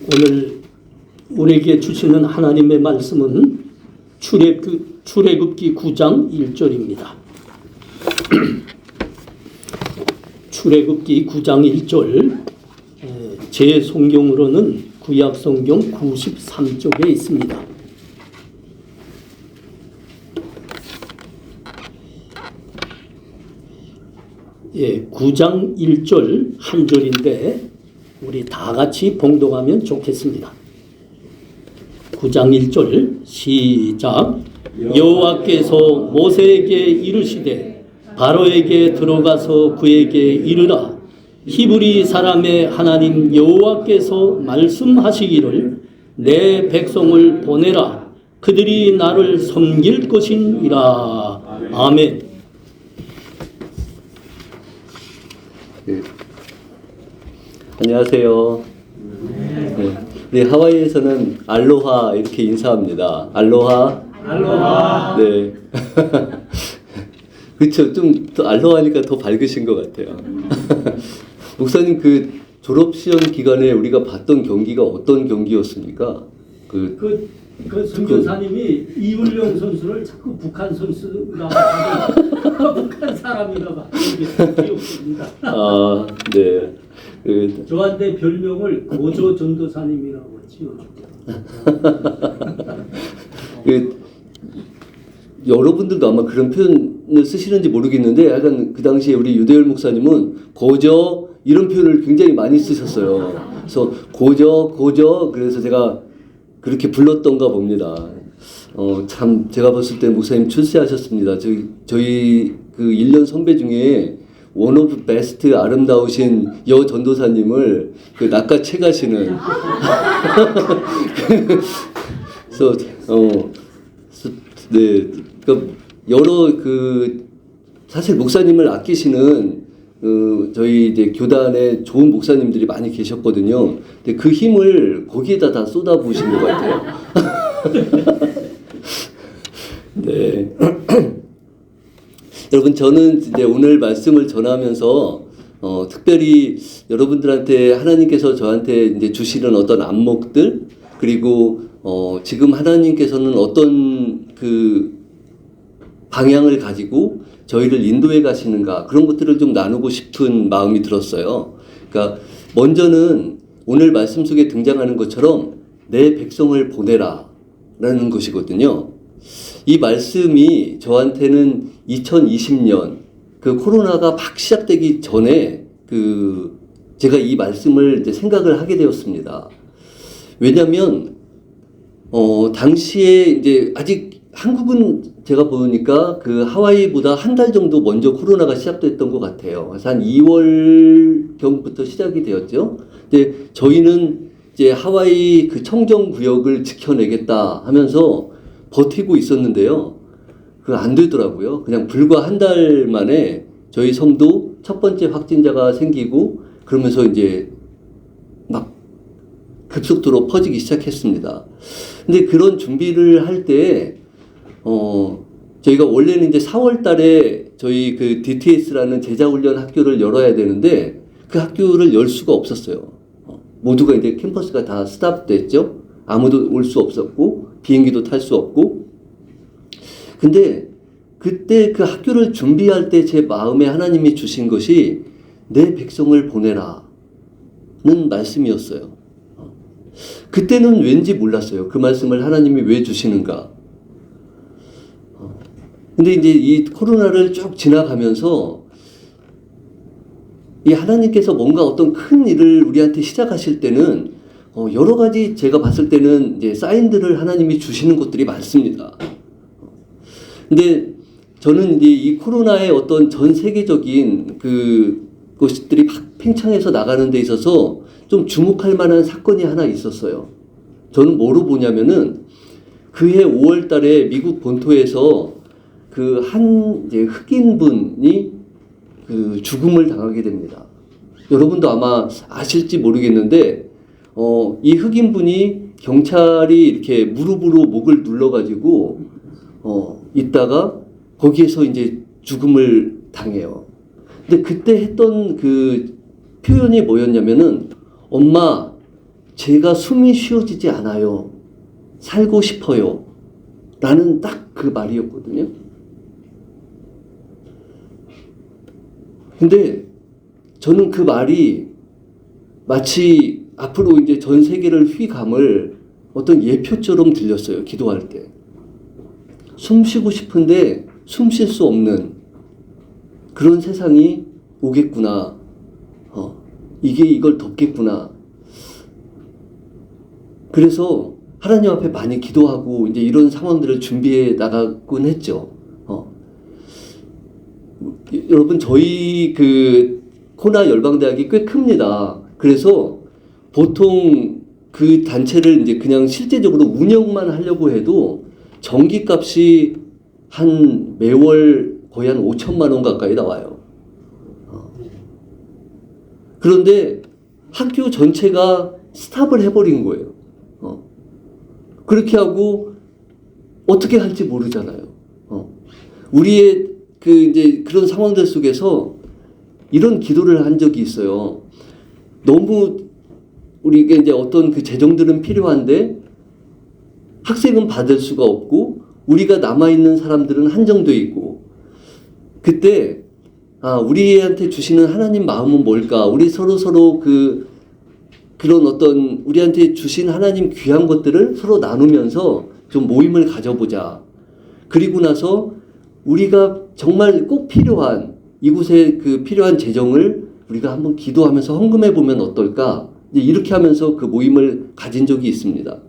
오늘 우리에게 주시는 하나님의 말씀은 출애굽기 9장 1절입니다. 출애굽기 9장 1절, 제 성경으로는 구약성경 93쪽에 있습니다. 예, 9장 1절 한 절인데 우리 다 같이 봉독하면 좋겠습니다. 9장 1절 시작. 여호와께서 모세에게 이르시되 바로에게 들어가서 그에게 이르라. 히브리 사람의 하나님 여호와께서 말씀하시기를 내 백성을 보내라. 그들이 나를 섬길 것이니라. 아멘. 네. 안녕하세요. 네, 하와이에서는 알로하 이렇게 인사합니다. 알로하. 알로하. 네. 그렇죠. 좀 더 알로하니까 더 밝으신 것 같아요. 목사님, 그 졸업 시험 기간에 우리가 봤던 경기가 어떤 경기였습니까? 그 선교사님이 이훈령 선수를 자꾸 북한 선수라고 북한 사람이라고 하는 게 기억됩니다. 아, 네. 저한테 별명을 고조 전도사님이라고 지어줬죠. 여러분들도 아마 그런 표현을 쓰시는지 모르겠는데, 약간 그 당시에 우리 유대열 목사님은 고저 이런 표현을 굉장히 많이 쓰셨어요. 그래서 고저 그래서 제가 그렇게 불렀던가 봅니다. 참 제가 봤을 때 목사님 출세하셨습니다. 저희 그 1년 선배 중에 원 오브 베스트 아름다우신 여 전도사님을 그 낚아채가시는 그래서 네, 그러니까 여러 사실 목사님을 아끼시는 저희 이제 교단에 좋은 목사님들이 많이 계셨거든요. 근데 그 힘을 거기에다 다 쏟아부으신 것 같아요. 네. 여러분, 저는 이제 오늘 말씀을 전하면서 특별히 여러분들한테 하나님께서 저한테 이제 주시는 어떤 안목들, 그리고 지금 하나님께서는 어떤 그 방향을 가지고 저희를 인도해 가시는가, 그런 것들을 좀 나누고 싶은 마음이 들었어요. 그러니까 먼저는 오늘 말씀 속에 등장하는 것처럼 내 백성을 보내라 라는 것이거든요. 이 말씀이 저한테는 2020년 그 코로나가 막 시작되기 전에 제가 이 말씀을 이제 생각을 하게 되었습니다. 왜냐면 당시에 이제 아직 한국은 제가 보니까 그 하와이보다 한 달 정도 먼저 코로나가 시작됐던 것 같아요. 그래서 한 2월 경부터 시작이 되었죠. 근데 저희는 이제 하와이 그 청정 구역을 지켜내겠다 하면서 버티고 있었는데요. 안 되더라고요. 그냥 불과 한 달 만에 저희 성도 첫 번째 확진자가 생기고, 그러면서 이제 막 급속도로 퍼지기 시작했습니다. 근데 그런 준비를 할 때, 저희가 원래는 이제 4월 달에 저희 그 DTS라는 제자훈련 학교를 열어야 되는데, 그 학교를 열 수가 없었어요. 모두가 이제 캠퍼스가 다 스탑됐죠. 아무도 올 수 없었고, 비행기도 탈 수 없고. 근데 그때 그 학교를 준비할 때 제 마음에 하나님이 주신 것이 내 백성을 보내라는 말씀이었어요. 그때는 왠지 몰랐어요. 그 말씀을 하나님이 왜 주시는가. 근데 이제 이 코로나를 쭉 지나가면서 이 하나님께서 뭔가 어떤 큰 일을 우리한테 시작하실 때는 여러 가지 제가 봤을 때는 이제 사인들을 하나님이 주시는 것들이 많습니다. 근데 저는 이제 이 코로나의 어떤 전 세계적인 것들이 막 팽창해서 나가는 데 있어서 좀 주목할 만한 사건이 하나 있었어요. 저는 뭐로 보냐면은 그해 5월 달에 미국 본토에서 이제 흑인분이 죽음을 당하게 됩니다. 여러분도 아마 아실지 모르겠는데, 이 흑인분이 경찰이 이렇게 무릎으로 목을 눌러가지고, 있다가 거기에서 이제 죽음을 당해요. 근데 그때 했던 그 표현이 뭐였냐면은, 엄마, 제가 숨이 쉬어지지 않아요. 살고 싶어요. 라는 딱 그 말이었거든요. 근데 저는 그 말이 마치 앞으로 이제 전 세계를 휘감을 어떤 예표처럼 들렸어요. 기도할 때. 숨 쉬고 싶은데 숨 쉴 수 없는 그런 세상이 오겠구나. 이게 이걸 덮겠구나. 그래서 하나님 앞에 많이 기도하고 이제 이런 상황들을 준비해 나가곤 했죠. 여러분 저희 그 코나 열방대학이 꽤 큽니다. 그래서 보통 그 단체를 이제 그냥 실제적으로 운영만 하려고 해도 전기값이 한 매월 거의 한 5천만 원 가까이 나와요. 그런데 학교 전체가 스탑을 해버린 거예요. 그렇게 하고 어떻게 할지 모르잖아요. 우리의 그 이제 그런 상황들 속에서 이런 기도를 한 적이 있어요. 너무 우리가 이제 어떤 그 재정들은 필요한데 학생은 받을 수가 없고 우리가 남아있는 사람들은 한정돼 있고 그때 우리한테 주시는 하나님 마음은 뭘까? 우리 서로 그런 어떤 우리한테 주신 하나님 귀한 것들을 서로 나누면서 좀 모임을 가져보자. 그리고 나서 우리가 정말 꼭 필요한 이곳에 그 필요한 재정을 우리가 한번 기도하면서 헌금해 보면 어떨까? 이제 이렇게 하면서 그 모임을 가진 적이 있습니다.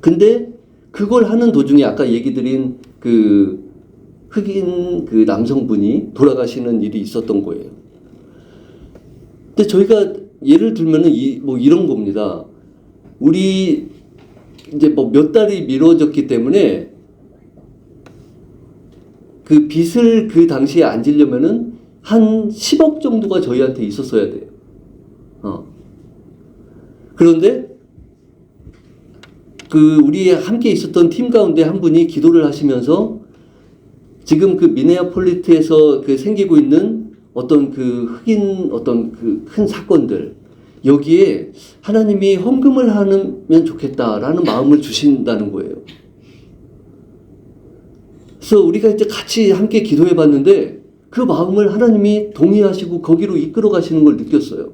근데 그걸 하는 도중에 아까 얘기 드린 그 흑인 그 남성분이 돌아가시는 일이 있었던 거예요. 근데 저희가 예를 들면은 이런 겁니다. 우리 이제 뭐 몇 달이 미뤄졌기 때문에 그 빚을 그 당시에 안 지려면은 한 10억 정도가 저희한테 있었어야 돼요. 그런데 그 우리 함께 있었던 팀 가운데 한 분이 기도를 하시면서 지금 그 미네아폴리스에서 그 생기고 있는 어떤 그 흑인 어떤 그 큰 사건들 여기에 하나님이 헌금을 하면 좋겠다라는 마음을 주신다는 거예요. 그래서 우리가 이제 같이 함께 기도해 봤는데 그 마음을 하나님이 동의하시고 거기로 이끌어 가시는 걸 느꼈어요.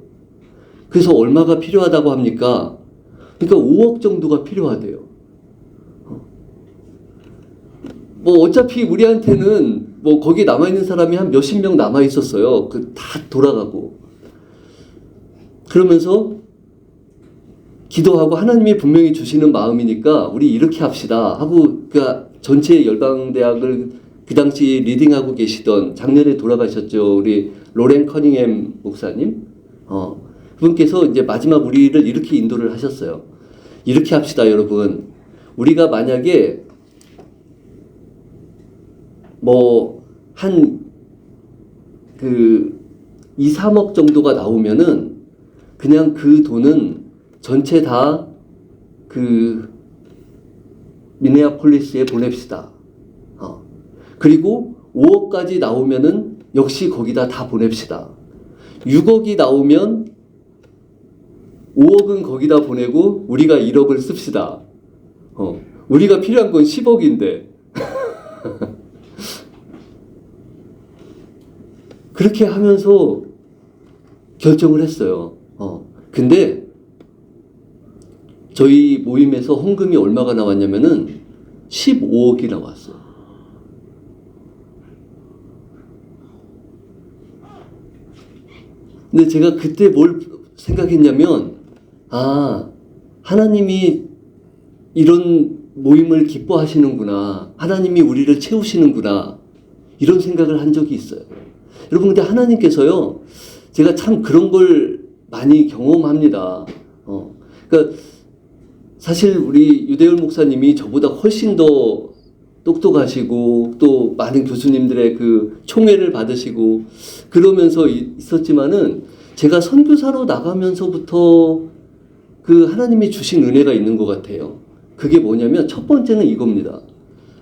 그래서 얼마가 필요하다고 합니까? 그러니까 5억 정도가 필요하대요. 뭐 어차피 우리한테는 뭐 거기 남아있는 사람이 한 몇십 명 남아있었어요. 그 다 돌아가고. 그러면서 기도하고 하나님이 분명히 주시는 마음이니까 우리 이렇게 합시다 하고 그러니까 전체 열방대학을 그 당시 리딩하고 계시던 작년에 돌아가셨죠. 우리 로렌 커닝햄 목사님. 그분께서 이제 마지막 우리를 이렇게 인도를 하셨어요. 이렇게 합시다, 여러분. 우리가 만약에 뭐 한 그 2, 3억 정도가 나오면은 그냥 그 돈은 전체 다 그 미네아폴리스에 보냅시다. 그리고 5억까지 나오면은 역시 거기다 다 보냅시다. 6억이 나오면 5억은 거기다 보내고 우리가 1억을 씁시다. 우리가 필요한 건 10억인데. 그렇게 하면서 결정을 했어요. 근데 저희 모임에서 헌금이 얼마가 나왔냐면은 15억이 나왔어요. 근데 제가 그때 뭘 생각했냐면 하나님이 이런 모임을 기뻐하시는구나. 하나님이 우리를 채우시는구나. 이런 생각을 한 적이 있어요. 여러분 근데 하나님께서요. 제가 참 그런 걸 많이 경험합니다. 그러니까 사실 우리 유대열 목사님이 저보다 훨씬 더 똑똑하시고 또 많은 교수님들의 그 총애를 받으시고 그러면서 있었지만은 제가 선교사로 나가면서부터 그 하나님이 주신 은혜가 있는 것 같아요. 그게 뭐냐면 첫 번째는 이겁니다.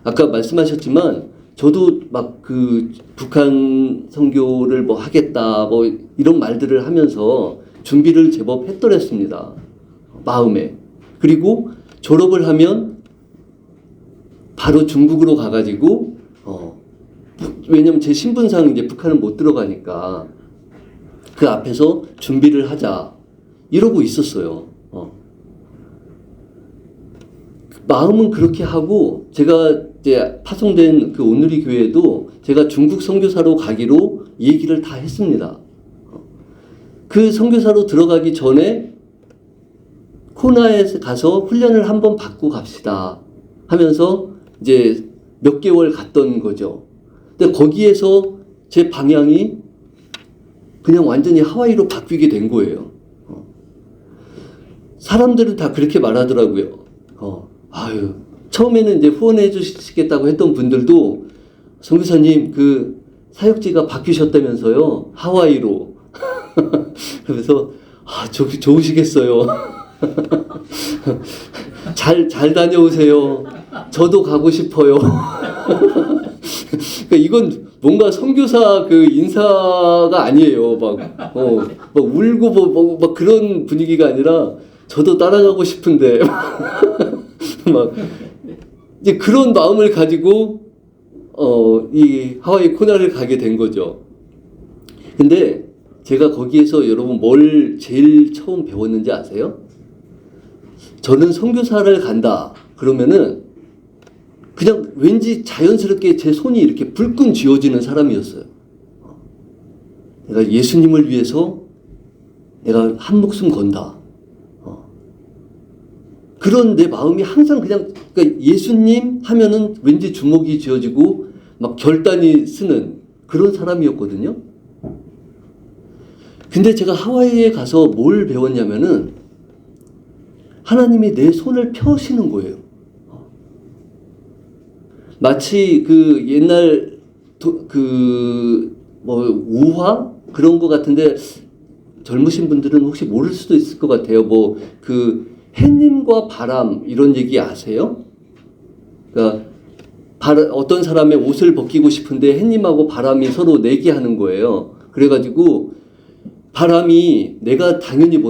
아까 말씀하셨지만 저도 막 그 북한 선교를 뭐 하겠다 뭐 이런 말들을 하면서 준비를 제법 했더랬습니다. 마음에. 그리고 졸업을 하면 바로 중국으로 가가지고 왜냐면 제 신분상 이제 북한은 못 들어가니까 그 앞에서 준비를 하자 이러고 있었어요. 마음은 그렇게 하고 제가 이제 파송된 그 온누리 교회도 제가 중국 선교사로 가기로 얘기를 다 했습니다. 그 선교사로 들어가기 전에 코나에 가서 훈련을 한번 받고 갑시다 하면서 이제 몇 개월 갔던 거죠. 근데 거기에서 제 방향이 그냥 완전히 하와이로 바뀌게 된 거예요. 사람들은 다 그렇게 말하더라고요. 아유, 처음에는 이제 후원해 주시겠다고 했던 분들도 선교사님 그 사역지가 바뀌셨다면서요. 하와이로. 그래서 좋으시겠어요. 잘 다녀오세요. 저도 가고 싶어요. 그러니까 이건 뭔가 선교사 그 인사가 아니에요. 막 울고 막 그런 분위기가 아니라 저도 따라가고 싶은데 막 이제 그런 마음을 가지고 이 하와이 코나를 가게 된 거죠. 근데 제가 거기에서 여러분 뭘 제일 처음 배웠는지 아세요? 저는 선교사를 간다 그러면은 그냥 왠지 자연스럽게 제 손이 이렇게 불끈 쥐어지는 사람이었어요. 내가 예수님을 위해서 내가 한 목숨 건다. 그런 내 마음이 항상 그러니까 예수님 하면은 왠지 주먹이 쥐어지고 막 결단이 쓰는 그런 사람이었거든요. 근데 제가 하와이에 가서 뭘 배웠냐면은 하나님이 내 손을 펴시는 거예요. 마치 그 옛날 우화 그런 거 같은데 젊으신 분들은 혹시 모를 수도 있을 것 같아요. 햇님과 바람 이런 얘기 아세요? 그러니까 어떤 사람의 옷을 벗기고 싶은데 햇님하고 바람이 서로 내기하는 거예요. 그래가지고 바람이 내가 당연히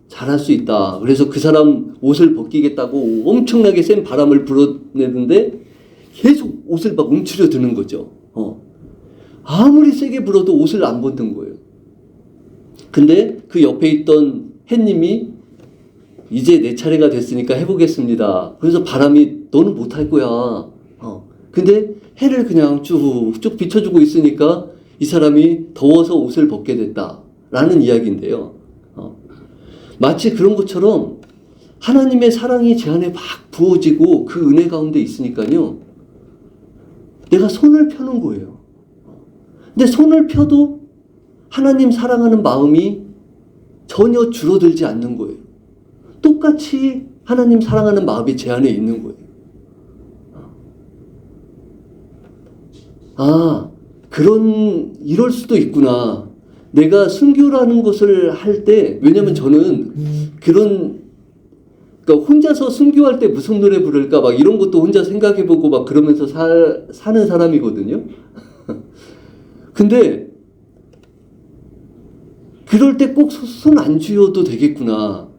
잘할 수 있다. 그래서 그 사람 옷을 벗기겠다고 엄청나게 센 바람을 불어내는데 계속 옷을 막 움츠려 드는 거죠. 아무리 세게 불어도 옷을 안 벗는 거예요. 근데 그 옆에 있던 햇님이 이제 내 차례가 됐으니까 해보겠습니다. 그래서 바람이 너는 못할 거야. 근데 해를 그냥 쭉 비춰주고 있으니까 이 사람이 더워서 옷을 벗게 됐다라는 이야기인데요. 마치 그런 것처럼 하나님의 사랑이 제 안에 막 부어지고 그 은혜 가운데 있으니까요. 내가 손을 펴는 거예요. 근데 손을 펴도 하나님 사랑하는 마음이 전혀 줄어들지 않는 거예요. 똑같이 하나님 사랑하는 마음이 제 안에 있는 거예요. 이럴 수도 있구나. 내가 순교라는 것을 할 때, 왜냐면 저는 그러니까 혼자서 순교할 때 무슨 노래 부를까 막 이런 것도 혼자 생각해보고 막 그러면서 사는 사람이거든요. 근데 그럴 때 꼭 손 안 쥐어도 되겠구나.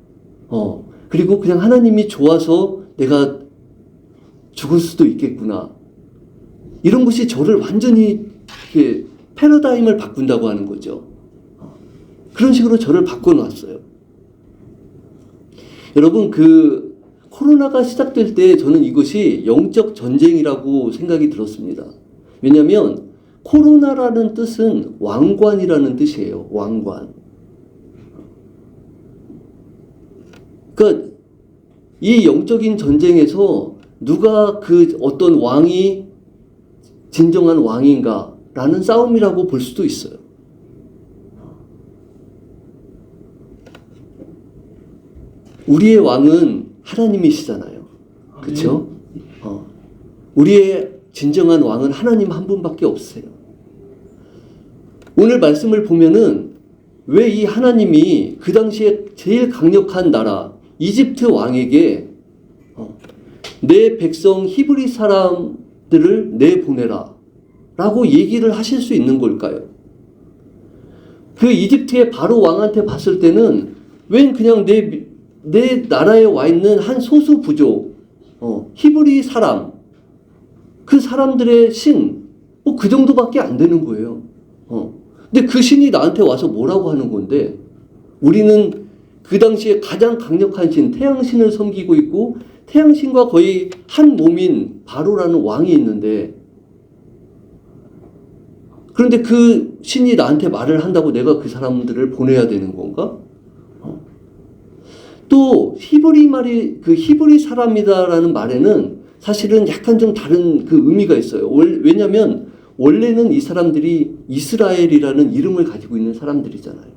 그리고 그냥 하나님이 좋아서 내가 죽을 수도 있겠구나. 이런 것이 저를 완전히 패러다임을 바꾼다고 하는 거죠. 그런 식으로 저를 바꿔놨어요. 여러분, 코로나가 시작될 때 저는 이것이 영적 전쟁이라고 생각이 들었습니다. 왜냐하면 코로나라는 뜻은 왕관이라는 뜻이에요. 왕관. 그러니까 이 영적인 전쟁에서 누가 어떤 왕이 진정한 왕인가라는 싸움이라고 볼 수도 있어요. 우리의 왕은 하나님이시잖아요. 그렇죠? 우리의 진정한 왕은 하나님 한 분밖에 없으세요. 오늘 말씀을 보면은 왜 이 하나님이 그 당시에 제일 강력한 나라 이집트 왕에게 내 백성 히브리 사람들을 내보내라 라고 얘기를 하실 수 있는 걸까요? 그 이집트의 바로 왕한테 봤을 때는 웬 그냥 내 내 나라에 와 있는 한 소수 부족, 히브리 사람, 그 사람들의 신, 뭐 그 정도밖에 안 되는 거예요. 근데 그 신이 나한테 와서 뭐라고 하는 건데, 우리는 그 당시에 가장 강력한 신, 태양신을 섬기고 있고, 태양신과 거의 한 몸인 바로라는 왕이 있는데, 그런데 그 신이 나한테 말을 한다고 내가 그 사람들을 보내야 되는 건가? 또 히브리 말이 그 히브리 사람이다라는 말에는 사실은 약간 좀 다른 그 의미가 있어요. 왜냐하면 원래는 이 사람들이 이스라엘이라는 이름을 가지고 있는 사람들이잖아요.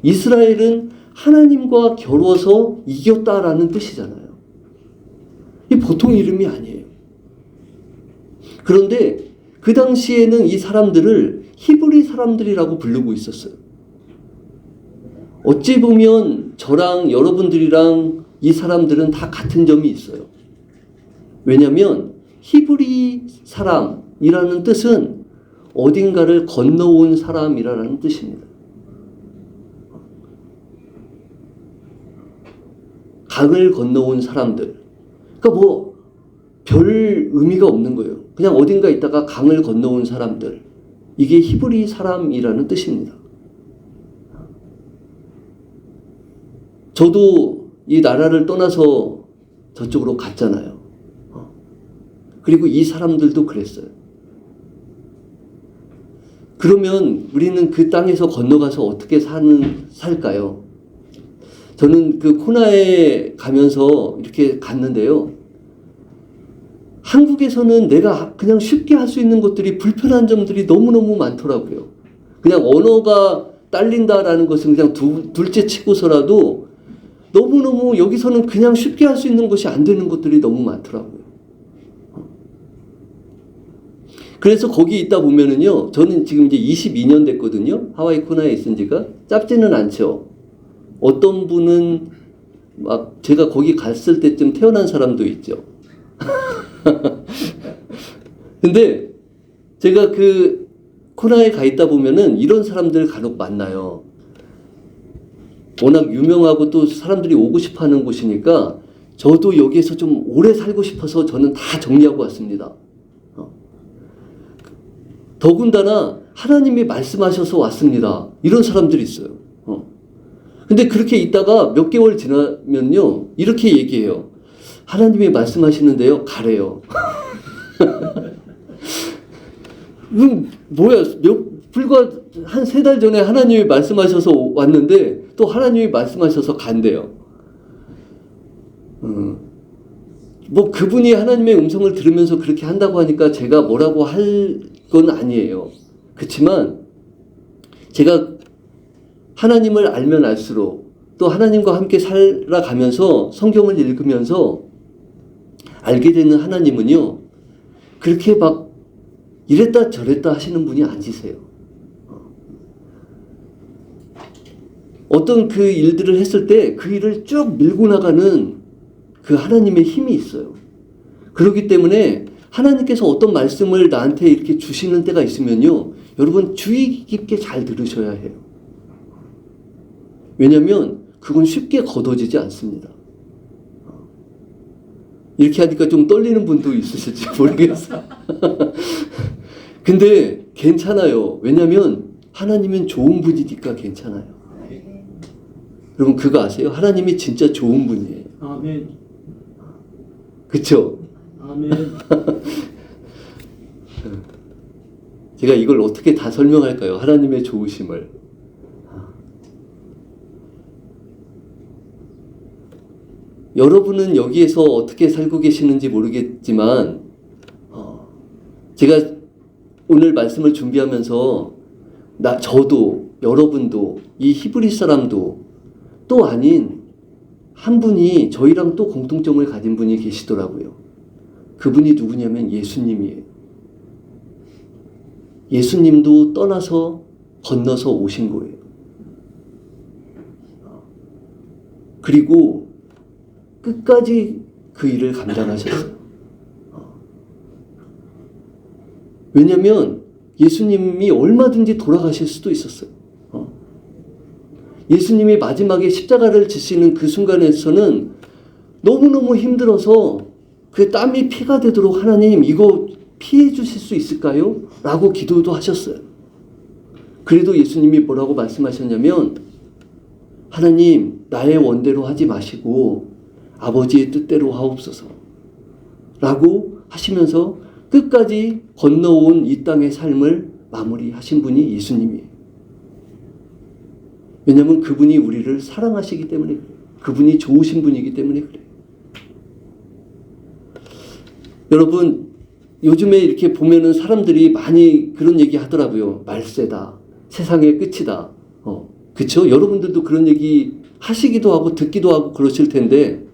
이스라엘은 하나님과 겨루어서 이겼다라는 뜻이잖아요. 이 보통 이름이 아니에요. 그런데 그 당시에는 이 사람들을 히브리 사람들이라고 부르고 있었어요. 어찌 보면 저랑 여러분들이랑 이 사람들은 다 같은 점이 있어요. 왜냐하면 히브리 사람이라는 뜻은 어딘가를 건너온 사람이라는 뜻입니다. 강을 건너온 사람들. 그러니까 뭐 별 의미가 없는 거예요. 그냥 어딘가 있다가 강을 건너온 사람들. 이게 히브리 사람이라는 뜻입니다. 저도 이 나라를 떠나서 저쪽으로 갔잖아요. 그리고 이 사람들도 그랬어요. 그러면 우리는 그 땅에서 건너가서 어떻게 살까요? 저는 그 코나에 가면서 이렇게 갔는데요. 한국에서는 내가 그냥 쉽게 할 수 있는 것들이 불편한 점들이 너무너무 많더라고요. 그냥 언어가 딸린다라는 것은 그냥 둘째 치고서라도 너무너무 여기서는 그냥 쉽게 할 수 있는 것이 안 되는 것들이 너무 많더라고요. 그래서 거기 있다 보면은요, 저는 지금 이제 22년 됐거든요. 하와이 코나에 있은 지가. 짧지는 않죠. 어떤 분은 막 제가 거기 갔을 때쯤 태어난 사람도 있죠. 근데 제가 그 코나에 가 있다 보면은 이런 사람들 간혹 만나요. 워낙 유명하고 또 사람들이 오고 싶어 하는 곳이니까 저도 여기에서 좀 오래 살고 싶어서 저는 다 정리하고 왔습니다. 더군다나 하나님이 말씀하셔서 왔습니다. 이런 사람들이 있어요. 근데 그렇게 있다가 몇 개월 지나면요, 이렇게 얘기해요. 하나님이 말씀하시는데요, 가래요. 뭐야, 불과 한 3달 전에 하나님이 말씀하셔서 왔는데 또 하나님이 말씀하셔서 간대요. 뭐 그분이 하나님의 음성을 들으면서 그렇게 한다고 하니까 제가 뭐라고 할 건 아니에요. 그렇지만 제가 하나님을 알면 알수록 또 하나님과 함께 살아가면서 성경을 읽으면서 알게 되는 하나님은요, 그렇게 막 이랬다 저랬다 하시는 분이 아니세요. 어떤 그 일들을 했을 때 그 일을 쭉 밀고 나가는 그 하나님의 힘이 있어요. 그렇기 때문에 하나님께서 어떤 말씀을 나한테 이렇게 주시는 때가 있으면요, 여러분 주의 깊게 잘 들으셔야 해요. 왜냐하면 그건 쉽게 거둬지지 않습니다. 이렇게 하니까 좀 떨리는 분도 있으실지 모르겠어요. 근데 괜찮아요. 왜냐하면 하나님은 좋은 분이니까 괜찮아요. 여러분 그거 아세요? 하나님이 진짜 좋은 분이에요. 아멘. 그쵸? 아멘. 제가 이걸 어떻게 다 설명할까요? 하나님의 좋으심을. 여러분은 여기에서 어떻게 살고 계시는지 모르겠지만 제가 오늘 말씀을 준비하면서 저도 여러분도 이 히브리 사람도 또 아닌 한 분이 저희랑 또 공통점을 가진 분이 계시더라고요. 그분이 누구냐면 예수님이에요. 예수님도 떠나서 건너서 오신 거예요. 그리고 끝까지 그 일을 감당하셨어요. 왜냐하면 예수님이 얼마든지 돌아가실 수도 있었어요. 예수님이 마지막에 십자가를 지시는 그 순간에서는 너무너무 힘들어서 그 땀이 피가 되도록 하나님 이거 피해 주실 수 있을까요? 라고 기도도 하셨어요. 그래도 예수님이 뭐라고 말씀하셨냐면 하나님 나의 원대로 하지 마시고 아버지의 뜻대로 하옵소서 라고 하시면서 끝까지 건너온 이 땅의 삶을 마무리하신 분이 예수님이에요. 왜냐하면 그분이 우리를 사랑하시기 때문에 그래요. 그분이 좋으신 분이기 때문에 그래요. 여러분 요즘에 이렇게 보면은 사람들이 많이 그런 얘기 하더라고요. 말세다. 세상의 끝이다. 그쵸? 여러분들도 그런 얘기 하시기도 하고 듣기도 하고 그러실 텐데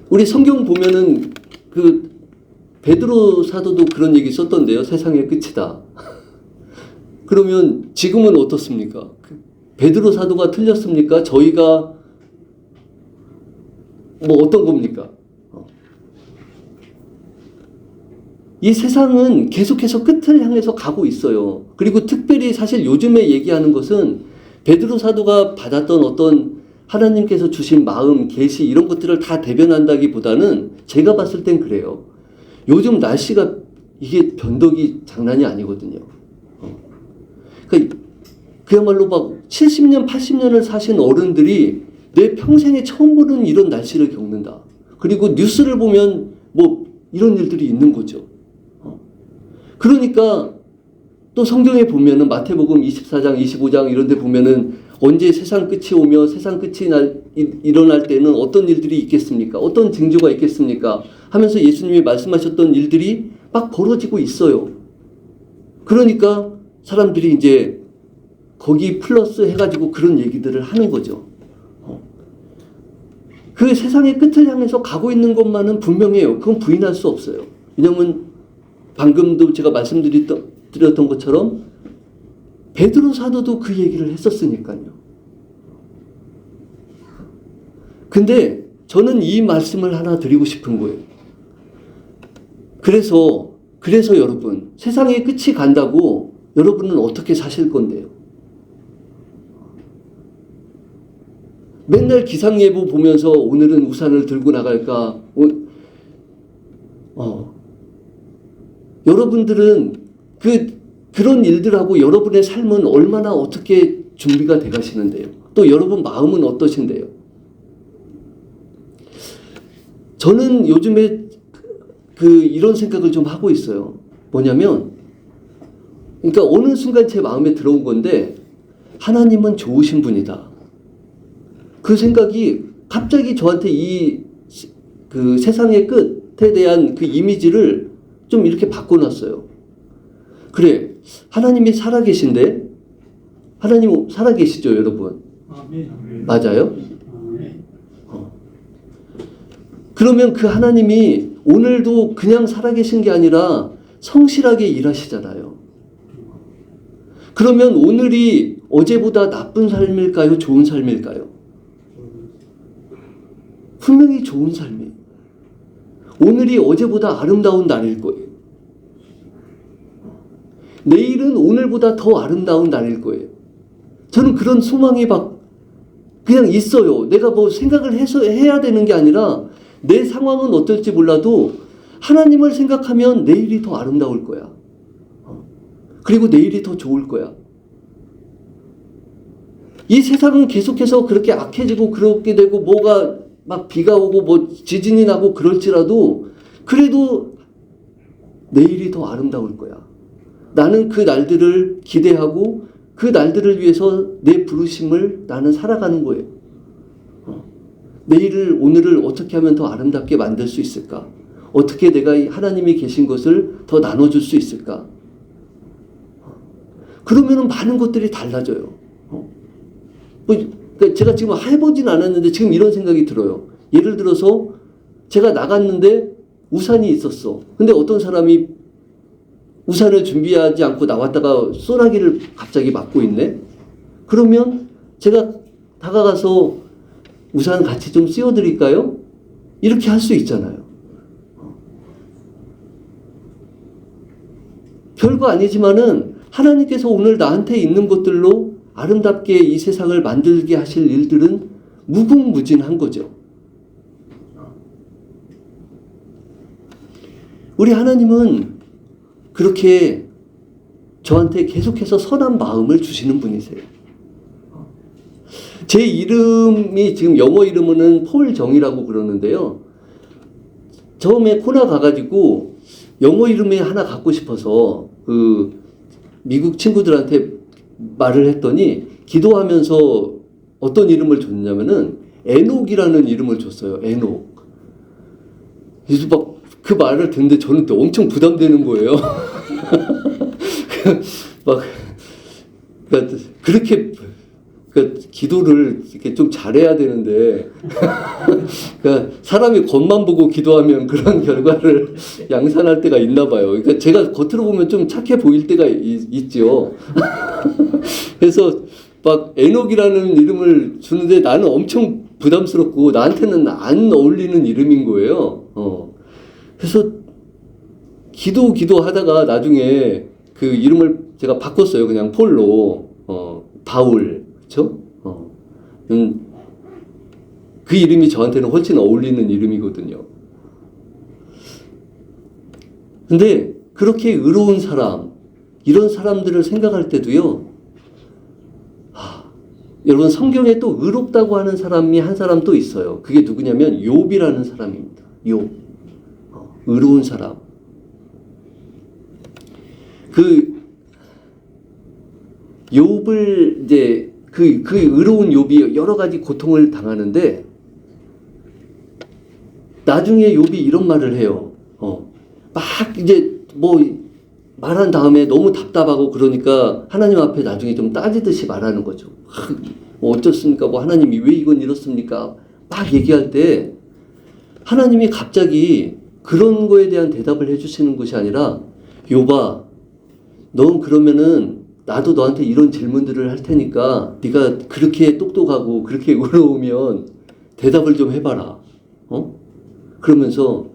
우리 성경 보면은 그 베드로 사도도 그런 얘기 썼던데요. 세상의 끝이다. 그러면 지금은 어떻습니까? 베드로 사도가 틀렸습니까? 저희가 뭐 어떤 겁니까? 이 세상은 계속해서 끝을 향해서 가고 있어요. 그리고 특별히 사실 요즘에 얘기하는 것은 베드로 사도가 받았던 어떤 하나님께서 주신 마음, 계시 이런 것들을 다 대변한다기보다는 제가 봤을 땐 그래요. 요즘 날씨가 이게 변덕이 장난이 아니거든요. 그러니까 그야말로 막 70년, 80년을 사신 어른들이 내 평생에 처음 보는 이런 날씨를 겪는다. 그리고 뉴스를 보면 뭐 이런 일들이 있는 거죠. 그러니까 또 성경에 보면은 마태복음 24장, 25장 이런 데 보면은 언제 세상 끝이 오며 세상 끝이 일어날 때는 어떤 일들이 있겠습니까? 어떤 징조가 있겠습니까? 하면서 예수님이 말씀하셨던 일들이 막 벌어지고 있어요. 그러니까 사람들이 이제 거기 플러스 해가지고 그런 얘기들을 하는 거죠. 그 세상의 끝을 향해서 가고 있는 것만은 분명해요. 그건 부인할 수 없어요. 왜냐하면 방금도 제가 말씀드렸던 것처럼 베드로 사도도 그 얘기를 했었으니까요. 근데 저는 이 말씀을 하나 드리고 싶은 거예요. 그래서 여러분 세상의 끝이 간다고 여러분은 어떻게 사실 건데요? 맨날 기상예보 보면서 오늘은 우산을 들고 나갈까? 여러분들은 그런 일들하고 여러분의 삶은 얼마나 어떻게 준비가 돼 가시는데요? 또 여러분 마음은 어떠신데요? 저는 요즘에 이런 생각을 좀 하고 있어요. 뭐냐면, 그러니까 어느 순간 제 마음에 들어온 건데, 하나님은 좋으신 분이다. 그 생각이 갑자기 저한테 그 세상의 끝에 대한 그 이미지를 좀 이렇게 바꿔놨어요. 그래, 하나님이 살아계신데, 하나님 살아계시죠, 여러분? 아멘. 맞아요? 아멘. 그러면 그 하나님이 오늘도 그냥 살아계신 게 아니라 성실하게 일하시잖아요. 그러면 오늘이 어제보다 나쁜 삶일까요? 좋은 삶일까요? 분명히 좋은 삶이에요. 오늘이 어제보다 아름다운 날일 거예요. 내일은 오늘보다 더 아름다운 날일 거예요. 저는 그런 소망이 막 그냥 있어요. 내가 뭐 생각을 해야 되는 게 아니라 내 상황은 어떨지 몰라도 하나님을 생각하면 내일이 더 아름다울 거야. 그리고 내일이 더 좋을 거야. 이 세상은 계속해서 그렇게 악해지고 그렇게 되고 뭐가 막 비가 오고 뭐 지진이 나고 그럴지라도 그래도 내일이 더 아름다울 거야. 나는 그 날들을 기대하고 그 날들을 위해서 내 부르심을 나는 살아가는 거예요. 내일을 오늘을 어떻게 하면 더 아름답게 만들 수 있을까? 어떻게 내가 하나님이 계신 것을 더 나눠줄 수 있을까? 그러면은 많은 것들이 달라져요. 그러니까 제가 지금 해보진 않았는데 지금 이런 생각이 들어요. 예를 들어서 제가 나갔는데 우산이 있었어. 근데 어떤 사람이 우산을 준비하지 않고 나왔다가 소나기를 갑자기 맞고 있네? 그러면 제가 다가가서 우산 같이 좀 씌워드릴까요? 이렇게 할 수 있잖아요. 별거 아니지만은 하나님께서 오늘 나한테 있는 것들로 아름답게 이 세상을 만들게 하실 일들은 무궁무진한 거죠. 우리 하나님은 그렇게 저한테 계속해서 선한 마음을 주시는 분이세요. 제 이름이 지금 영어 이름은 폴 정이라고 그러는데요. 처음에 코나 가가지고 영어 이름에 하나 갖고 싶어서 그 미국 친구들한테 말을 했더니 기도하면서 어떤 이름을 줬냐면은 에녹이라는 이름을 줬어요. 에녹. 그래서 막 그 말을 듣는데 저는 또 엄청 부담되는 거예요. 막 그러니까 그렇게 그러니까 기도를 이렇게 좀 잘해야 되는데 그러니까 사람이 겉만 보고 기도하면 그런 결과를 양산할 때가 있나 봐요. 그러니까 제가 겉으로 보면 좀 착해 보일 때가 있죠. 그래서 막 에녹이라는 이름을 주는데 나는 엄청 부담스럽고 나한테는 안 어울리는 이름인 거예요. 그래서 기도하다가 나중에 그 이름을 제가 바꿨어요. 그냥 폴로 바울. 그렇죠? 그 이름이 저한테는 훨씬 어울리는 이름이거든요. 근데 그렇게 의로운 사람, 이런 사람들을 생각할 때도요. 여러분 성경에 또 의롭다고 하는 사람이 한 사람 또 있어요. 그게 누구냐면 욥이라는 사람입니다. 욥. 의로운 사람. 그 욥을 이제 그 의로운 욥이 여러 가지 고통을 당하는데 나중에 욥이 이런 말을 해요. 막 이제 뭐 말한 다음에 너무 답답하고 그러니까 하나님 앞에 나중에 좀 따지듯이 말하는 거죠. 뭐 어쩌습니까? 뭐 하나님이 왜 이건 이렇습니까? 막 얘기할 때 하나님이 갑자기 그런 거에 대한 대답을 해주시는 것이 아니라 욥아, 넌 그러면은 나도 너한테 이런 질문들을 할 테니까 네가 그렇게 똑똑하고 그렇게 의로우면 대답을 좀 해봐라. 그러면서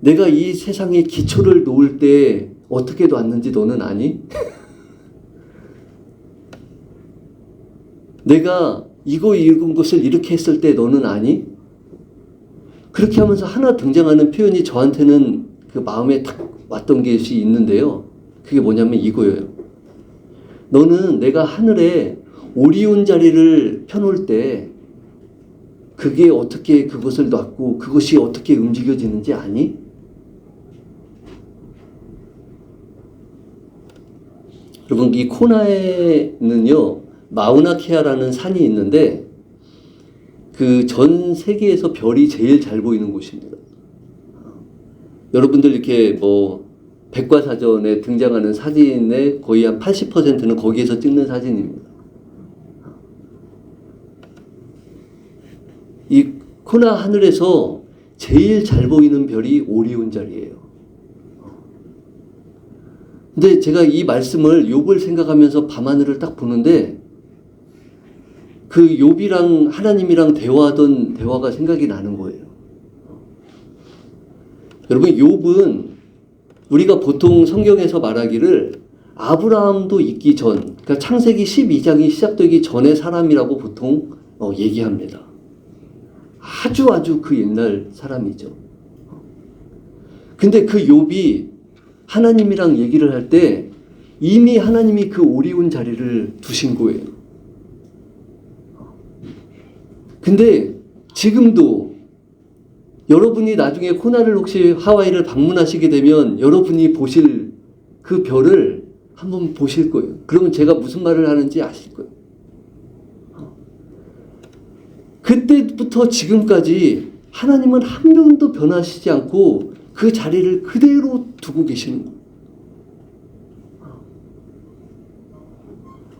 내가 이 세상에 기초를 놓을 때 어떻게 놨는지 너는 아니? 내가 이거 읽은 것을 이렇게 했을 때 너는 아니? 그렇게 하면서 하나 등장하는 표현이 저한테는 그 마음에 탁 왔던 것이 있는데요. 그게 뭐냐면 이거예요. 너는 내가 하늘에 오리온 자리를 펴놓을 때 그게 어떻게 그것을 놨고 그것이 어떻게 움직여지는지 아니? 여러분 이 코나에는요 마우나케아라는 산이 있는데 그 전 세계에서 별이 제일 잘 보이는 곳입니다. 여러분들 이렇게 뭐 백과사전에 등장하는 사진의 거의 한 80%는 거기에서 찍는 사진입니다. 이 코나 하늘에서 제일 잘 보이는 별이 오리온 자리예요. 근데 제가 이 말씀을 욥을 생각하면서 밤하늘을 딱 보는데 그 욥이랑 하나님이랑 대화하던 대화가 생각이 나는 거예요. 여러분 욥은 우리가 보통 성경에서 말하기를 아브라함도 있기 전, 그러니까 창세기 12장이 시작되기 전의 사람이라고 보통 얘기합니다. 아주 그 옛날 사람이죠. 근데 그 욥이 하나님이랑 얘기를 할 때 이미 하나님이 그 오리온 자리를 두신 거예요. 근데 지금도 여러분이 나중에 코나를 혹시 하와이를 방문하시게 되면 여러분이 보실 그 별을 한번 보실 거예요. 그러면 제가 무슨 말을 하는지 아실 거예요. 그때부터 지금까지 하나님은 한 번도 변하시지 않고 그 자리를 그대로 두고 계시는 거예요.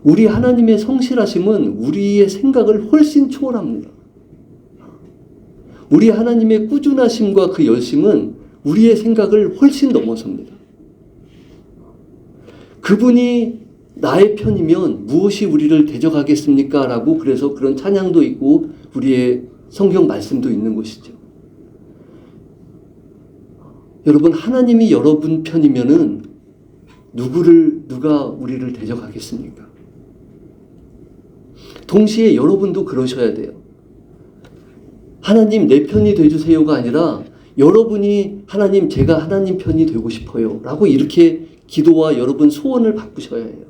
우리 하나님의 성실하심은 우리의 생각을 훨씬 초월합니다. 우리 하나님의 꾸준하심과 그 열심은 우리의 생각을 훨씬 넘어섭니다. 그분이 나의 편이면 무엇이 우리를 대적하겠습니까? 라고 그래서 그런 찬양도 있고 우리의 성경 말씀도 있는 것이죠. 여러분 하나님이 여러분 편이면은 누가 우리를 대적하겠습니까? 동시에 여러분도 그러셔야 돼요. 하나님 내 편이 돼주세요가 아니라 여러분이 하나님 제가 하나님 편이 되고 싶어요 라고 이렇게 기도와 여러분 소원을 바꾸셔야 해요.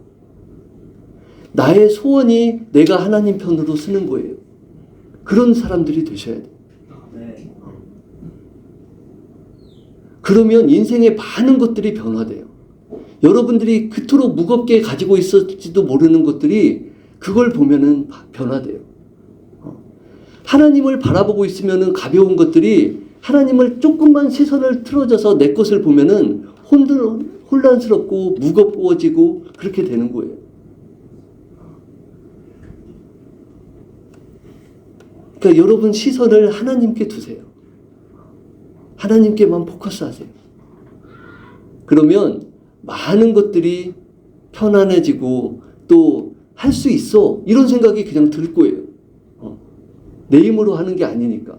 나의 소원이 내가 하나님 편으로 쓰는 거예요. 그런 사람들이 되셔야 돼요. 그러면 인생의 많은 것들이 변화돼요. 여러분들이 그토록 무겁게 가지고 있었지도 모르는 것들이 그걸 보면은 변화돼요. 하나님을 바라보고 있으면은 가벼운 것들이 하나님을 조금만 시선을 틀어져서 내 것을 보면은 혼란스럽고 무겁워지고 그렇게 되는 거예요. 그러니까 여러분 시선을 하나님께 두세요. 하나님께만 포커스하세요. 그러면 많은 것들이 편안해지고 또 할 수 있어 이런 생각이 그냥 들 거예요. 내 힘으로 하는 게 아니니까.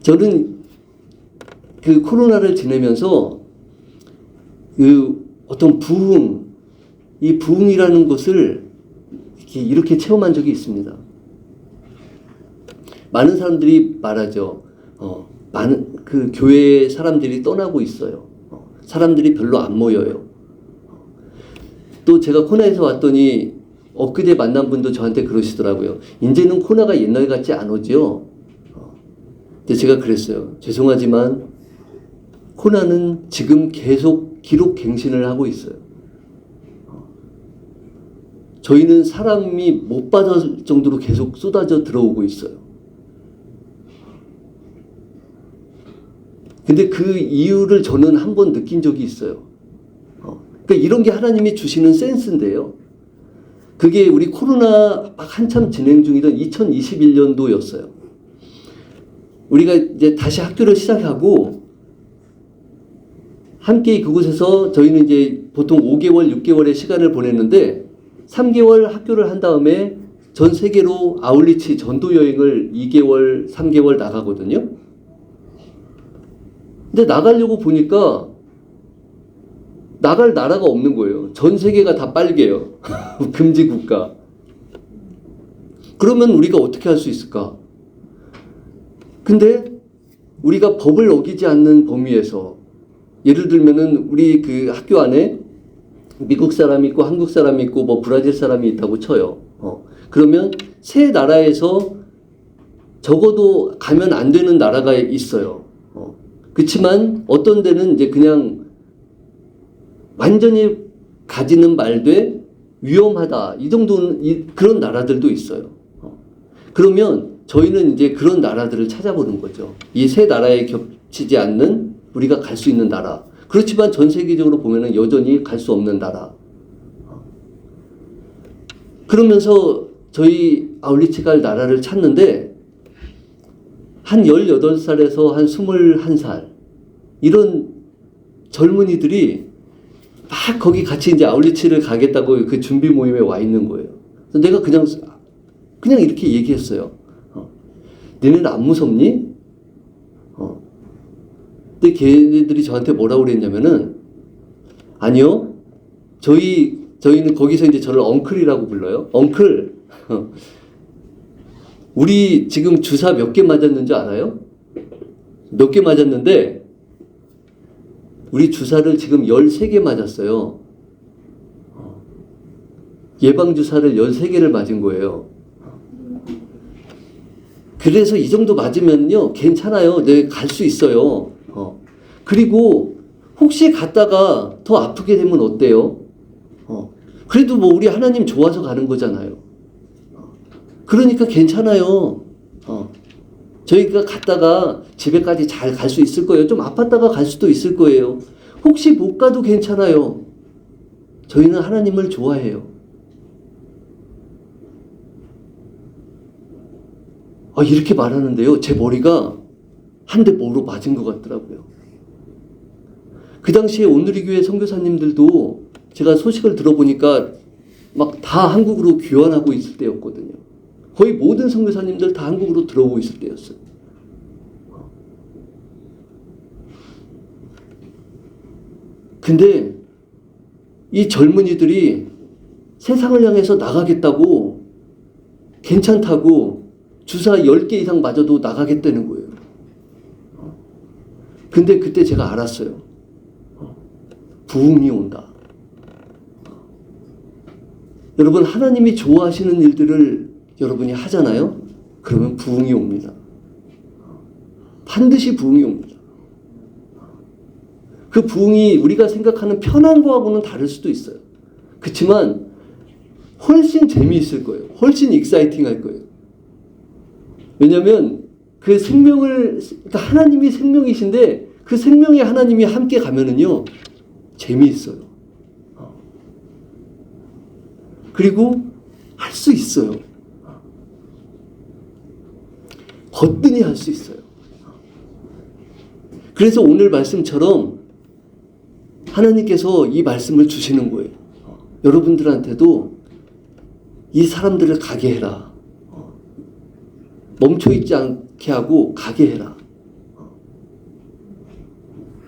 저는 그 코로나를 지내면서 그 어떤 부흥, 이 부흥이라는 것을 이렇게 체험한 적이 있습니다. 많은 사람들이 말하죠. 많은 그 교회 사람들이 떠나고 있어요. 사람들이 별로 안 모여요. 또 제가 코나에서 왔더니 엊그제 만난 분도 저한테 그러시더라고요. 이제는 코나가 옛날 같지 않으죠? 근데 제가 그랬어요. 죄송하지만 코나는 지금 계속 기록 갱신을 하고 있어요. 저희는 사람이 못 받을 정도로 계속 쏟아져 들어오고 있어요. 근데 그 이유를 저는 한번 느낀 적이 있어요. 그러니까 이런 게 하나님이 주시는 센스인데요. 그게 우리 코로나 막 한참 진행 중이던 2021년도였어요. 우리가 이제 다시 학교를 시작하고 함께 그곳에서 저희는 이제 보통 5개월, 6개월의 시간을 보냈는데 3개월 학교를 한 다음에 전 세계로 아울리치 전도 여행을 2개월, 3개월 나가거든요. 근데 나가려고 보니까 나갈 나라가 없는 거예요. 전 세계가 다 빨개요. 금지 국가. 그러면 우리가 어떻게 할 수 있을까? 근데 우리가 법을 어기지 않는 범위에서 예를 들면은 우리 그 학교 안에 미국 사람이 있고 한국 사람이 있고 뭐 브라질 사람이 있다고 쳐요. 그러면 세 나라에서 적어도 가면 안 되는 나라가 있어요. 그렇지만 어떤 데는 이제 그냥 완전히 가지는 말되 위험하다. 이 정도는 그런 나라들도 있어요. 그러면 저희는 이제 그런 나라들을 찾아보는 거죠. 이 세 나라에 겹치지 않는 우리가 갈 수 있는 나라. 그렇지만 전 세계적으로 보면은 여전히 갈 수 없는 나라. 그러면서 저희 아울리치 갈 나라를 찾는데 한 18살에서 한 21살 이런 젊은이들이 막 거기 같이 이제 아울리치를 가겠다고 그 준비 모임에 와 있는 거예요. 그래서 내가 그냥 이렇게 얘기했어요. 너네는 안 무섭니? 근데 걔네들이 저한테 뭐라고 그랬냐면은 아니요. 저희는 거기서 이제 저를 엉클이라고 불러요. 엉클. 우리 지금 주사 몇 개 맞았는지 알아요? 몇 개 맞았는데 우리 주사를 지금 13개 맞았어요. 예방주사를 13개를 맞은 거예요. 그래서 이 정도 맞으면요 괜찮아요. 네, 갈 수 있어요. 그리고 혹시 갔다가 더 아프게 되면 어때요? 그래도 뭐 우리 하나님 좋아서 가는 거잖아요. 그러니까 괜찮아요. 저희가 갔다가 집에까지 잘 갈 수 있을 거예요. 좀 아팠다가 갈 수도 있을 거예요. 혹시 못 가도 괜찮아요. 저희는 하나님을 좋아해요. 이렇게 말하는데요. 제 머리가 한 대 뭐로 맞은 것 같더라고요. 그 당시에 오늘의 교회 선교사님들도 제가 소식을 들어보니까 막 다 한국으로 귀환하고 있을 때였거든요. 거의 모든 선교사님들 다 한국으로 들어오고 있을 때였어요. 근데 이 젊은이들이 세상을 향해서 나가겠다고 괜찮다고 주사 10개 이상 맞아도 나가겠다는 거예요. 근데 그때 제가 알았어요. 부흥이 온다. 여러분, 하나님이 좋아하시는 일들을 여러분이 하잖아요? 그러면 부흥이 옵니다. 반드시 부흥이 옵니다. 그 부흥이 우리가 생각하는 편한 거하고는 다를 수도 있어요. 그렇지만 훨씬 재미있을 거예요. 훨씬 익사이팅할 거예요. 왜냐하면 그 생명을, 그러니까 하나님이 생명이신데 그 생명에 하나님이 함께 가면은요, 재미있어요. 그리고 할 수 있어요. 거뜬히 할 수 있어요. 그래서 오늘 말씀처럼 하나님께서 이 말씀을 주시는 거예요. 여러분들한테도 이 사람들을 가게 해라. 멈춰있지 않게 하고 가게 해라.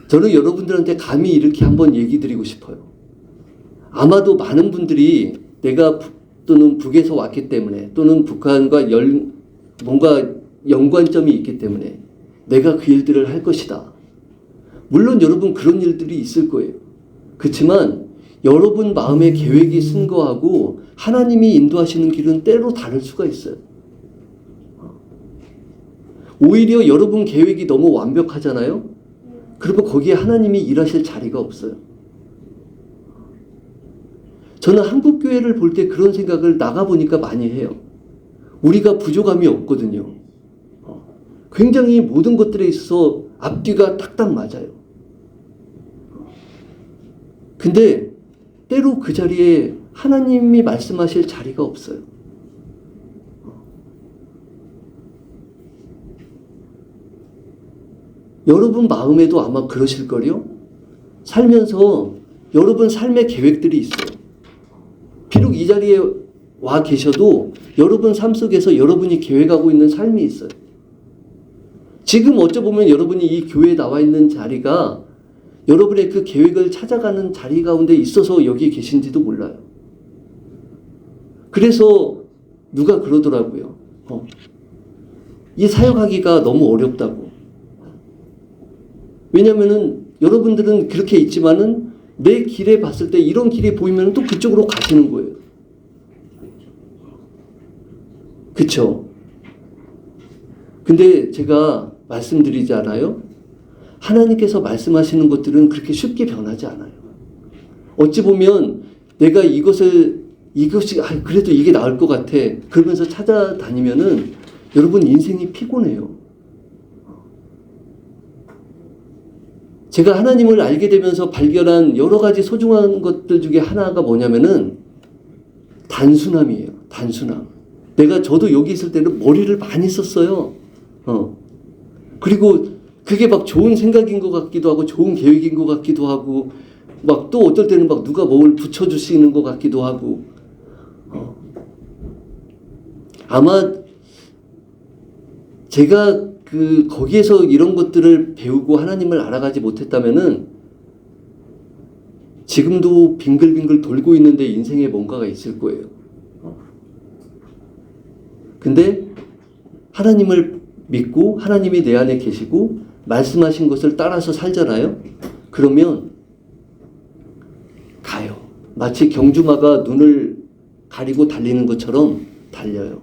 저는 여러분들한테 감히 이렇게 한번 얘기 드리고 싶어요. 아마도 많은 분들이 내가 또는 북에서 왔기 때문에 또는 북한과 뭔가 연관점이 있기 때문에 내가 그 일들을 할 것이다. 물론 여러분 그런 일들이 있을 거예요. 그렇지만 여러분 마음의 계획이 쓴 거하고 하나님이 인도하시는 길은 때로 다를 수가 있어요. 오히려 여러분 계획이 너무 완벽하잖아요. 그러면 거기에 하나님이 일하실 자리가 없어요. 저는 한국 교회를 볼 때 그런 생각을 나가보니까 많이 해요. 우리가 부족함이 없거든요. 굉장히 모든 것들에 있어서 앞뒤가 딱딱 맞아요. 근데 때로 그 자리에 하나님이 말씀하실 자리가 없어요. 여러분 마음에도 아마 그러실걸요? 살면서 여러분 삶의 계획들이 있어요. 비록 이 자리에 와 계셔도 여러분 삶 속에서 여러분이 계획하고 있는 삶이 있어요. 지금 어쩌보면 여러분이 이 교회에 나와 있는 자리가 여러분의 그 계획을 찾아가는 자리 가운데 있어서 여기 계신지도 몰라요. 그래서 누가 그러더라고요. 이 사역하기가 너무 어렵다고. 왜냐면은 여러분들은 그렇게 있지만은 내 길에 봤을 때 이런 길이 보이면 또 그쪽으로 가시는 거예요. 그쵸? 근데 제가 말씀드리잖아요. 하나님께서 말씀하시는 것들은 그렇게 쉽게 변하지 않아요. 어찌 보면 내가 이것이 그래도 이게 나을 것 같아. 그러면서 찾아다니면은 여러분 인생이 피곤해요. 제가 하나님을 알게 되면서 발견한 여러 가지 소중한 것들 중에 하나가 뭐냐면은 단순함이에요. 단순함. 저도 여기 있을 때는 머리를 많이 썼어요. 그리고 그게 막 좋은 생각인 것 같기도 하고 좋은 계획인 것 같기도 하고 막 또 어떨 때는 막 누가 뭘 붙여주시는 것 같기도 하고 아마 제가 거기에서 이런 것들을 배우고 하나님을 알아가지 못했다면은 지금도 빙글빙글 돌고 있는데 인생에 뭔가가 있을 거예요. 근데 하나님을 믿고 하나님이 내 안에 계시고 말씀하신 것을 따라서 살잖아요. 그러면 가요. 마치 경주마가 눈을 가리고 달리는 것처럼 달려요.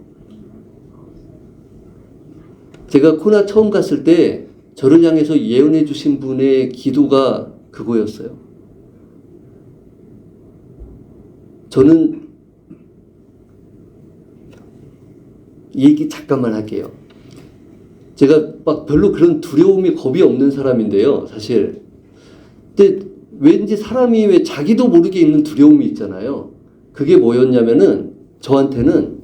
제가 코나 처음 갔을 때 저를 향해서 예언해 주신 분의 기도가 그거였어요. 저는 얘기 잠깐만 할게요. 제가 막 별로 그런 두려움이 겁이 없는 사람인데요, 사실. 근데 왠지 사람이 왜 자기도 모르게 있는 두려움이 있잖아요. 그게 뭐였냐면은 저한테는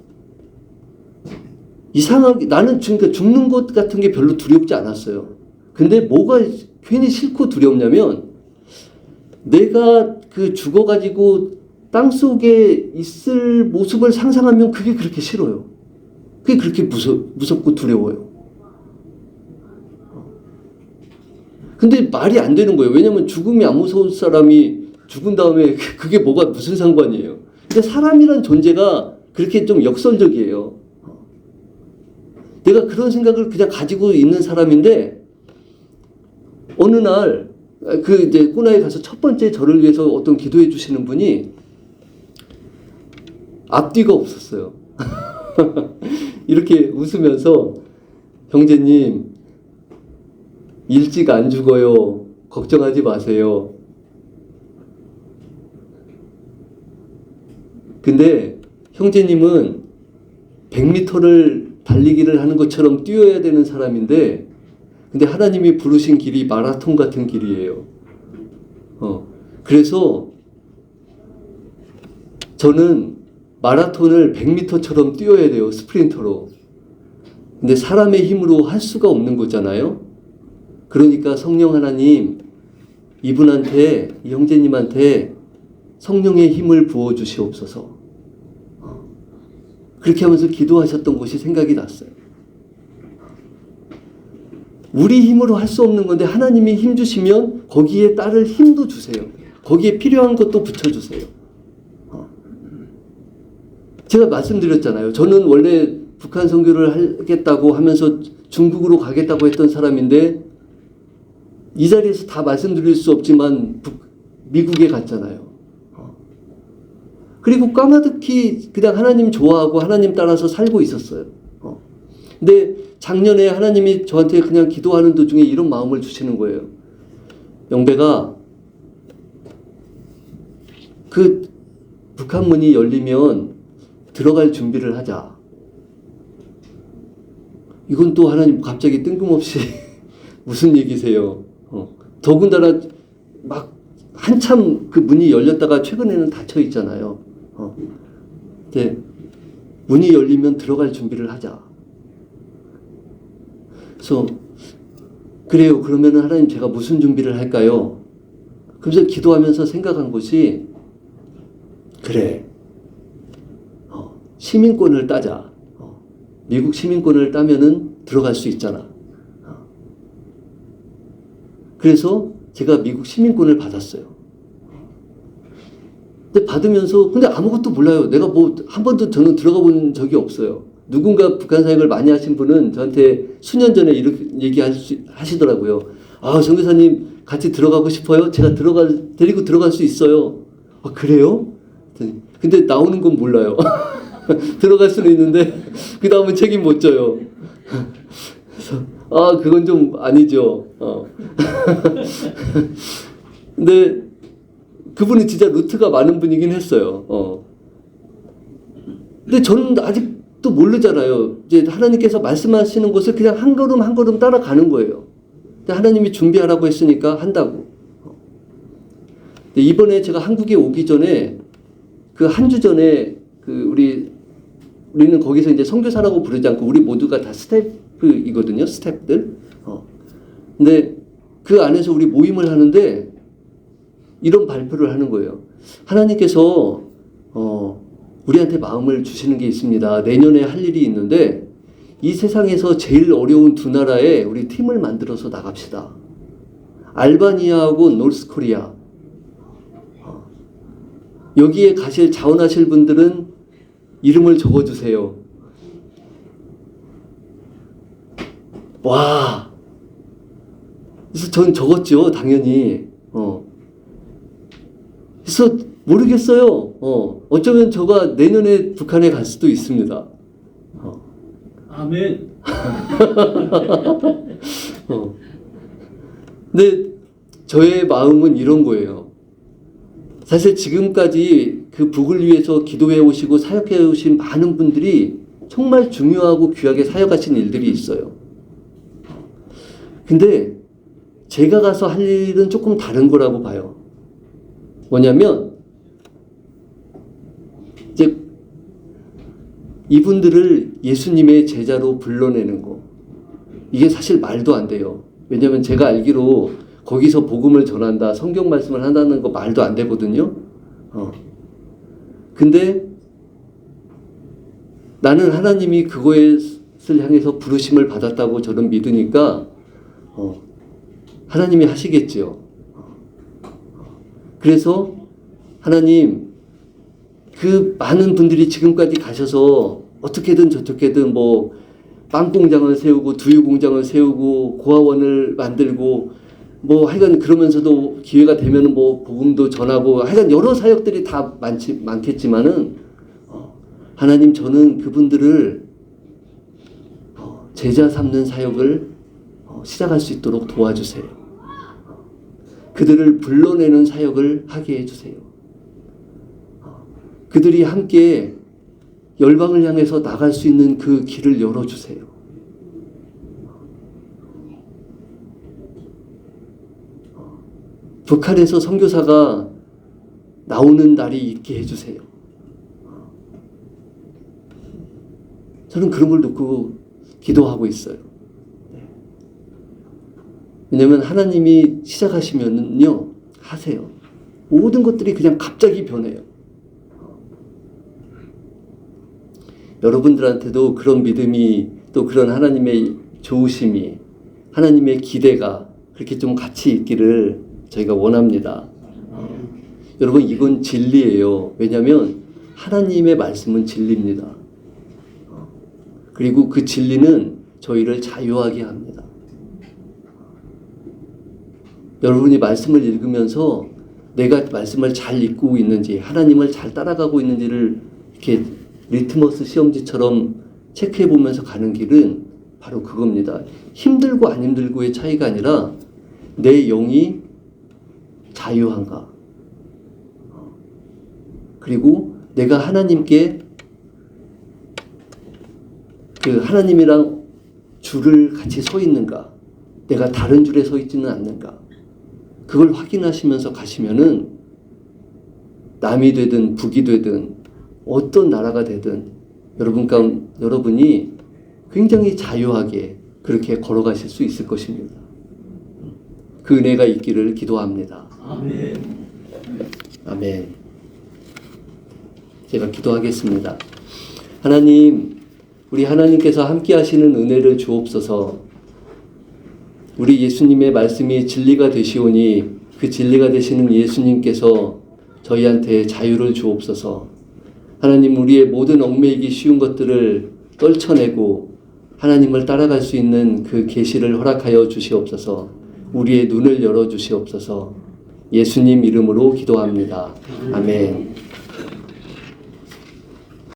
이상하게 나는 죽는 것 같은 게 별로 두렵지 않았어요. 근데 뭐가 괜히 싫고 두렵냐면 내가 죽어가지고 땅속에 있을 모습을 상상하면 그게 그렇게 싫어요. 그게 그렇게 무섭고 두려워요. 근데 말이 안 되는 거예요. 왜냐면 죽음이 안 무서운 사람이 죽은 다음에 그게 뭐가 무슨 상관이에요. 근데 사람이란 존재가 그렇게 좀 역설적이에요. 내가 그런 생각을 그냥 가지고 있는 사람인데 어느 날 그 이제 꾸나에 가서 첫 번째 저를 위해서 어떤 기도해 주시는 분이 앞뒤가 없었어요. 이렇게 웃으면서 형제님 일찍 안 죽어요. 걱정하지 마세요. 근데 형제님은 100m를 달리기를 하는 것처럼 뛰어야 되는 사람인데 근데 하나님이 부르신 길이 마라톤 같은 길이에요. 그래서 저는 마라톤을 100m처럼 뛰어야 돼요. 스프린터로. 근데 사람의 힘으로 할 수가 없는 거잖아요. 그러니까 성령 하나님 이분한테 이 형제님한테 성령의 힘을 부어 주시옵소서. 그렇게 하면서 기도하셨던 것이 생각이 났어요. 우리 힘으로 할 수 없는 건데 하나님이 힘 주시면 거기에 따를 힘도 주세요. 거기에 필요한 것도 붙여주세요. 제가 말씀드렸잖아요. 저는 원래 북한 선교를 하겠다고 하면서 중국으로 가겠다고 했던 사람인데 이 자리에서 다 말씀드릴 수 없지만 미국에 갔잖아요. 그리고 까마득히 그냥 하나님 좋아하고 하나님 따라서 살고 있었어요. 근데 작년에 하나님이 저한테 그냥 기도하는 도중에 이런 마음을 주시는 거예요. 영배가 그 북한 문이 열리면 들어갈 준비를 하자. 이건 또 하나님 갑자기 뜬금없이 무슨 얘기세요? 더군다나 막 한참 그 문이 열렸다가 최근에는 닫혀 있잖아요. 근데 문이 열리면 들어갈 준비를 하자. 그래서 그래요. 그러면은 하나님 제가 무슨 준비를 할까요? 그래서 기도하면서 생각한 것이 그래. 시민권을 따자. 미국 시민권을 따면은 들어갈 수 있잖아. 그래서 제가 미국 시민권을 받았어요. 근데 받으면서 근데 아무것도 몰라요. 내가 뭐 한 번도 저는 들어가 본 적이 없어요. 누군가 북한 사역을 많이 하신 분은 저한테 수년 전에 이렇게 하시더라고요. 아, 정교사님 같이 들어가고 싶어요? 제가 데리고 들어갈 수 있어요. 아, 그래요? 근데 나오는 건 몰라요. 들어갈 수는 있는데 그 다음은 책임 못 져요. 그래서 아, 그건 좀 아니죠. 근데 그분이 진짜 루트가 많은 분이긴 했어요. 근데 저는 아직도 모르잖아요. 이제 하나님께서 말씀하시는 것을 그냥 한 걸음 한 걸음 따라가는 거예요. 근데 하나님이 준비하라고 했으니까 한다고. 근데 이번에 제가 한국에 오기 전에 그 한 주 전에 그 우리는 거기서 이제 선교사라고 부르지 않고 우리 모두가 다 스태프이거든요. 스태프들. 근데 그 안에서 우리 모임을 하는데 이런 발표를 하는 거예요. 하나님께서 우리한테 마음을 주시는 게 있습니다. 내년에 할 일이 있는데 이 세상에서 제일 어려운 두 나라에 우리 팀을 만들어서 나갑시다. 알바니아하고 노스코리아. 여기에 자원하실 분들은 이름을 적어주세요. 와. 그래서 전 적었죠, 당연히. 그래서 모르겠어요. 어쩌면 저가 내년에 북한에 갈 수도 있습니다. 아멘. 근데 저의 마음은 이런 거예요. 사실 지금까지 그 북을 위해서 기도해 오시고 사역해 오신 많은 분들이 정말 중요하고 귀하게 사역하신 일들이 있어요. 근데 제가 가서 할 일은 조금 다른 거라고 봐요. 뭐냐면 이제 이분들을 예수님의 제자로 불러내는 거. 이게 사실 말도 안 돼요. 왜냐하면 제가 알기로 거기서 복음을 전한다, 성경 말씀을 한다는 거 말도 안 되거든요. 근데 나는 하나님이 그것을 향해서 부르심을 받았다고 저는 믿으니까 하나님이 하시겠지요. 그래서 하나님, 그 많은 분들이 지금까지 가셔서 어떻게든 저떻게든 뭐 빵 공장을 세우고 두유 공장을 세우고 고아원을 만들고 뭐 하여간 그러면서도 기회가 되면은 뭐 복음도 전하고 하여간 여러 사역들이 다 많겠지만은 하나님, 저는 그분들을 제자 삼는 사역을 시작할 수 있도록 도와주세요. 그들을 불러내는 사역을 하게 해주세요. 그들이 함께 열방을 향해서 나갈 수 있는 그 길을 열어주세요. 북한에서 선교사가 나오는 날이 있게 해주세요. 저는 그런 걸 놓고 기도하고 있어요. 왜냐하면 하나님이 시작하시면은요, 하세요. 모든 것들이 그냥 갑자기 변해요. 여러분들한테도 그런 믿음이, 또 그런 하나님의 좋으심이, 하나님의 기대가 그렇게 좀 같이 있기를 저희가 원합니다. 여러분, 이건 진리예요. 왜냐하면 하나님의 말씀은 진리입니다. 그리고 그 진리는 저희를 자유하게 합니다. 여러분이 말씀을 읽으면서 내가 말씀을 잘 읽고 있는지, 하나님을 잘 따라가고 있는지를 이렇게 리트머스 시험지처럼 체크해 보면서 가는 길은 바로 그겁니다. 힘들고 안 힘들고의 차이가 아니라 내 영이 자유한가, 그리고 내가 하나님께 그 하나님이랑 줄을 같이 서 있는가, 내가 다른 줄에 서 있지는 않는가, 그걸 확인하시면서 가시면은 남이 되든 북이 되든 어떤 나라가 되든 여러분이 굉장히 자유하게 그렇게 걸어가실 수 있을 것입니다. 그 은혜가 있기를 기도합니다. 아멘. 아멘. 제가 기도하겠습니다. 하나님, 우리 하나님께서 함께 하시는 은혜를 주옵소서. 우리 예수님의 말씀이 진리가 되시오니 그 진리가 되시는 예수님께서 저희한테 자유를 주옵소서. 하나님, 우리의 모든 얽매이기 쉬운 것들을 떨쳐내고 하나님을 따라갈 수 있는 그 계시를 허락하여 주시옵소서. 우리의 눈을 열어 주시옵소서. 예수님 이름으로 기도합니다. 아멘.